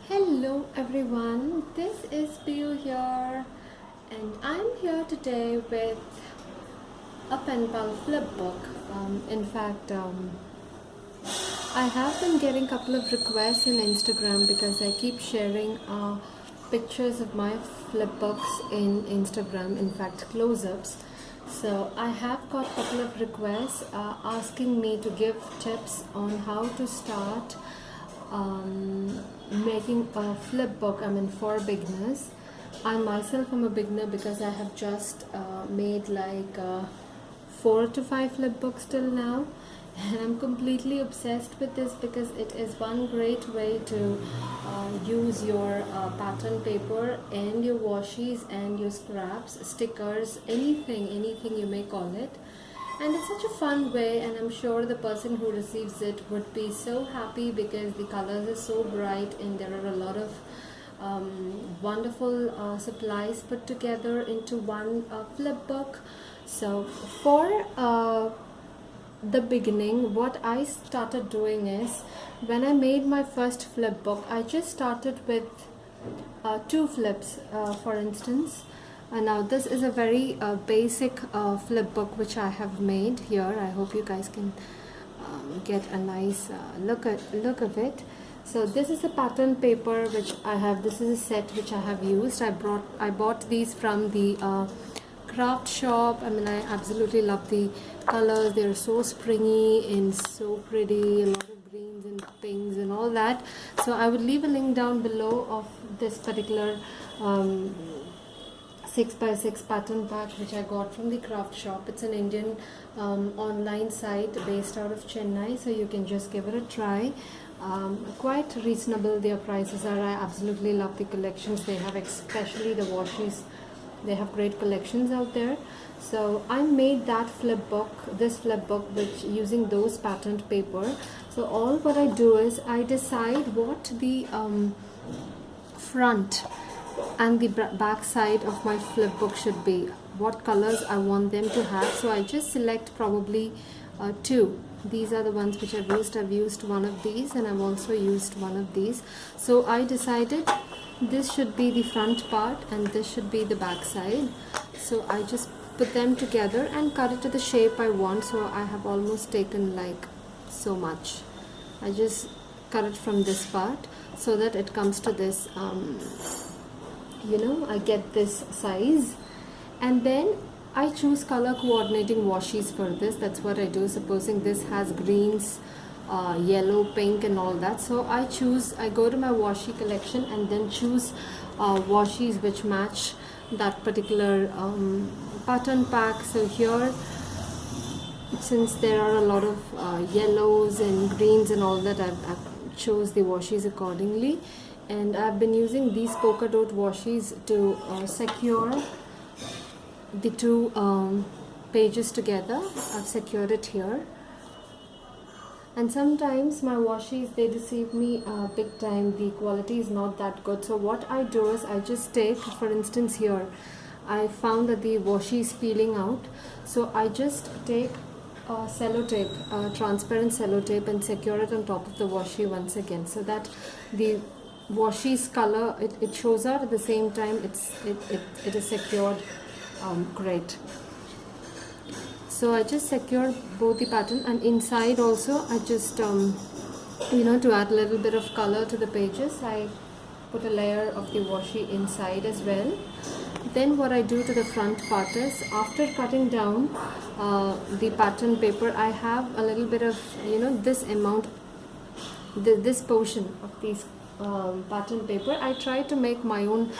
Hello everyone, this is Piyu here and I'm here today with a Penpal Flipbook. In fact, I have been getting a couple of requests in Instagram because I keep sharing pictures of my flipbooks in Instagram, in fact close-ups. So I have got a couple of requests asking me to give tips on how to start making a flip book. For beginners. I myself am a beginner because I have just made like 4 to 5 flip books till now, and I'm completely obsessed with this because it is one great way to use your pattern paper and your washies and your scraps, stickers, anything you may call it. And it's such a fun way, and I'm sure the person who receives it would be so happy because the colors are so bright and there are a lot of wonderful supplies put together into one flip book. So for the beginning, what I started doing is, when I made my first flip book, I just started with 2 flips, for instance. Now this is a very basic flip book which I have made here. I hope you guys can get a nice look of it. So this is the pattern paper which I have. This is a set which I have used. I bought these from the craft shop. I absolutely love the colors. They're so springy and so pretty. A lot of greens and pinks and all that. So I would leave a link down below of this particular 6x6 pattern pack which I got from the craft shop. It's an Indian online site based out of Chennai, so you can just give it a try. Quite reasonable their prices are. I absolutely love the collections they have, especially the washies. They have great collections out there. So I made that this flip book which using those patterned paper. So all what I do is I decide what the front and the back side of my flip book should be, what colors I want them to have. So I just select probably 2. These are the ones which I've used one of these, and I've also used one of these. So I decided this should be the front part and this should be the back side. So I just put them together and cut it to the shape I want. So I have almost taken like so much. I just cut it from this part so that it comes to this I get this size, and then I choose color coordinating washies for this. That's what I do. Supposing this has greens, yellow, pink and all that, so I go to my washi collection and then choose washies which match that particular pattern pack. So here, since there are a lot of yellows and greens and all that, I've chose the washies accordingly. And I've been using these polka dot washies to secure the 2 pages together. I've secured it here. And sometimes my washies, they deceive me big time. The quality is not that good. So what I do is I just take, for instance here, I found that the washi is peeling out. So I just take sellotape, transparent sellotape, and secure it on top of the washi once again, so that the washi's color, it shows out at the same time. It is secured great. So I just secure both the pattern, and inside also I just to add a little bit of color to the pages, I put a layer of the washi inside as well. Then what I do to the front part is, after cutting down the pattern paper, I have a little bit of this amount, this portion of these pattern paper. I try to make my own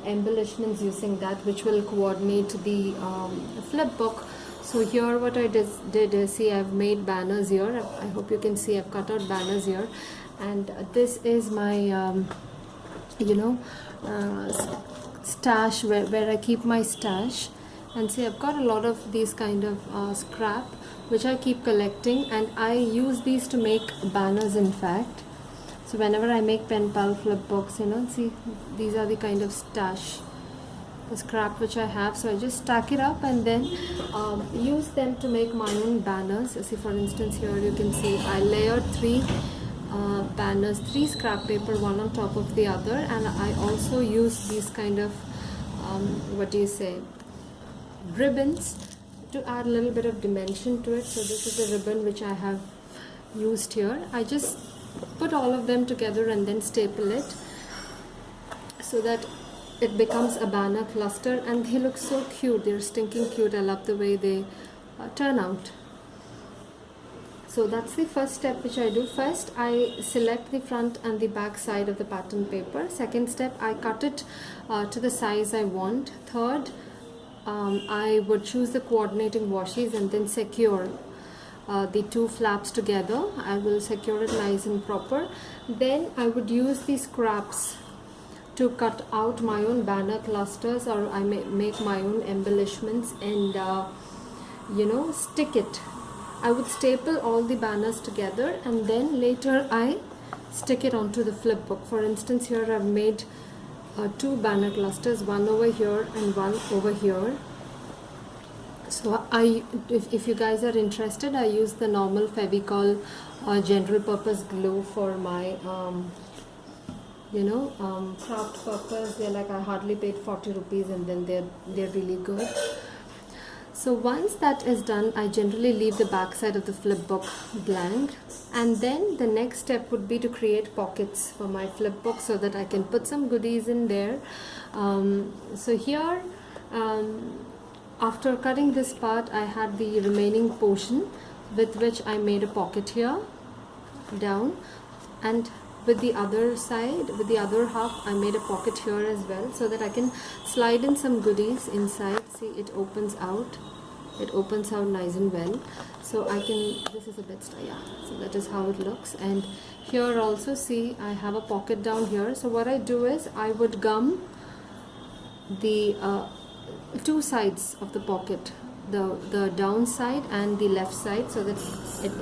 embellishments using that, which will coordinate the flip book. So here what I did is, see, I've made banners here. I hope you can see I've cut out banners here, and this is my stash where I keep my stash. And see, I've got a lot of these kind of scrap which I keep collecting, and I use these to make banners, in fact. So whenever I make Penpal flip books, see, these are the kind of stash, the scrap which I have. So I just stack it up and then use them to make my own banners. See, for instance, here you can see I layered 3 banners, 3 scrap paper, one on top of the other, and I also use these kind of what do you say, ribbons to add a little bit of dimension to it. So this is a ribbon which I have used here. I just put all of them together and then staple it so that it becomes a banner cluster, and they look so cute. They're stinking cute. I love the way they turn out. So that's the first step which I do. First, I select the front and the back side of the pattern paper. Second step, I cut it to the size I want. Third, I would choose the coordinating washes and then secure the 2 flaps together. I will secure it nice and proper. Then I would use the scraps to cut out my own banner clusters, or I may make my own embellishments and stick it. I would staple all the banners together and then later I stick it onto the flip book. For instance, here I've made 2 banner clusters, one over here and one over here. So if you guys are interested, I use the normal Fevicol general purpose glue for my craft purpose. They're like, I hardly paid 40 rupees and then they're really good. So once that is done, I generally leave the back side of the flip book blank, and then the next step would be to create pockets for my flip book so that I can put some goodies in there. So here, after cutting this part, I had the remaining portion with which I made a pocket here down, and with the other side, with the other half, I made a pocket here as well so that I can slide in some goodies inside. See, it opens out nice and well. So I can, this is a bit, yeah, so that is how it looks. And here also, see, I have a pocket down here. So what I do is I would gum the 2 sides of the pocket, the down side and the left side, so that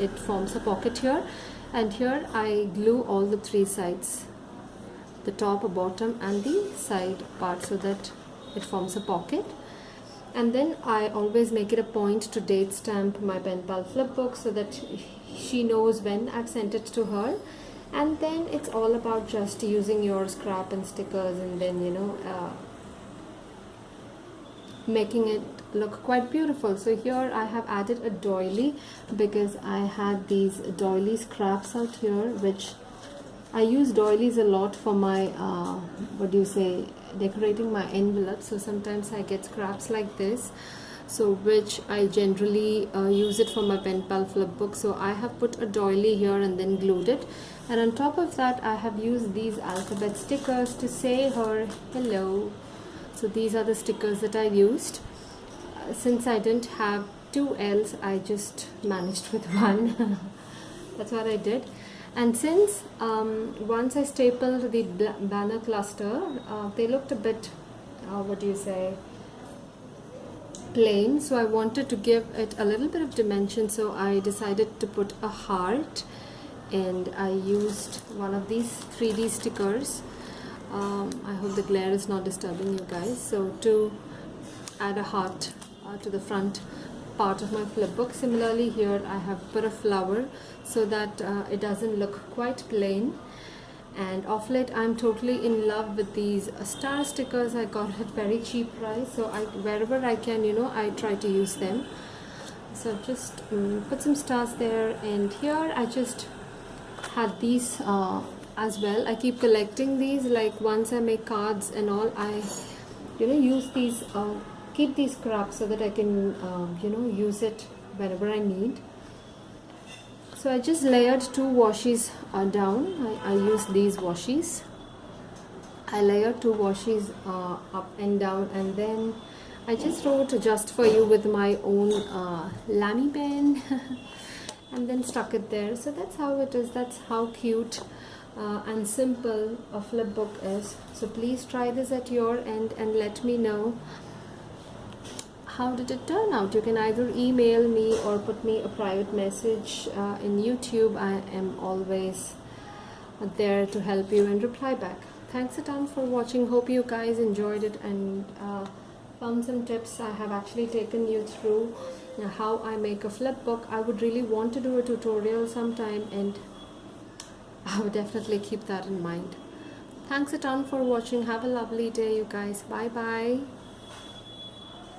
it forms a pocket here. And here I glue all the 3 sides, the top, bottom and the side part, so that it forms a pocket. And then I always make it a point to date stamp my Penpal flipbook so that she knows when I've sent it to her. And then it's all about just using your scrap and stickers and then making it look quite beautiful. So here I have added a doily because I had these doily scraps out here, which I use doilies a lot for my decorating my envelopes. So sometimes I get scraps like this, so which I generally use it for my Penpal flipbook. So I have put a doily here and then glued it, and on top of that I have used these alphabet stickers to say her hello. So these are the stickers that I used. Since I didn't have 2 L's, I just managed with 1. That's what I did. And since once I stapled the banner cluster, they looked a bit, plain. So I wanted to give it a little bit of dimension. So I decided to put a heart, and I used one of these 3D stickers. I hope the glare is not disturbing you guys. So to add a heart to the front part of my flipbook. Similarly here I have put a flower so that it doesn't look quite plain. And of late I'm totally in love with these star stickers. I got at very cheap price, so wherever I can, I try to use them. So just put some stars there, and here I just had these as well. I keep collecting these, like once I make cards and all, I use these, keep these scraps so that I can use it whenever I need. So I just layered 2 washes down. I use these washes. I layered 2 washes up and down, and then I just wrote "just for you" with my own lamy pen and then stuck it there. So that's how it is. That's how cute and simple a flipbook is. So please try this at your end and let me know how did it turn out. You can either email me or put me a private message in YouTube. I am always there to help you and reply back. Thanks a ton for watching. Hope you guys enjoyed it and found some tips. I have actually taken you through how I make a flipbook. I would really want to do a tutorial sometime, and I would definitely keep that in mind. Thanks a ton for watching. Have a lovely day, you guys. Bye bye.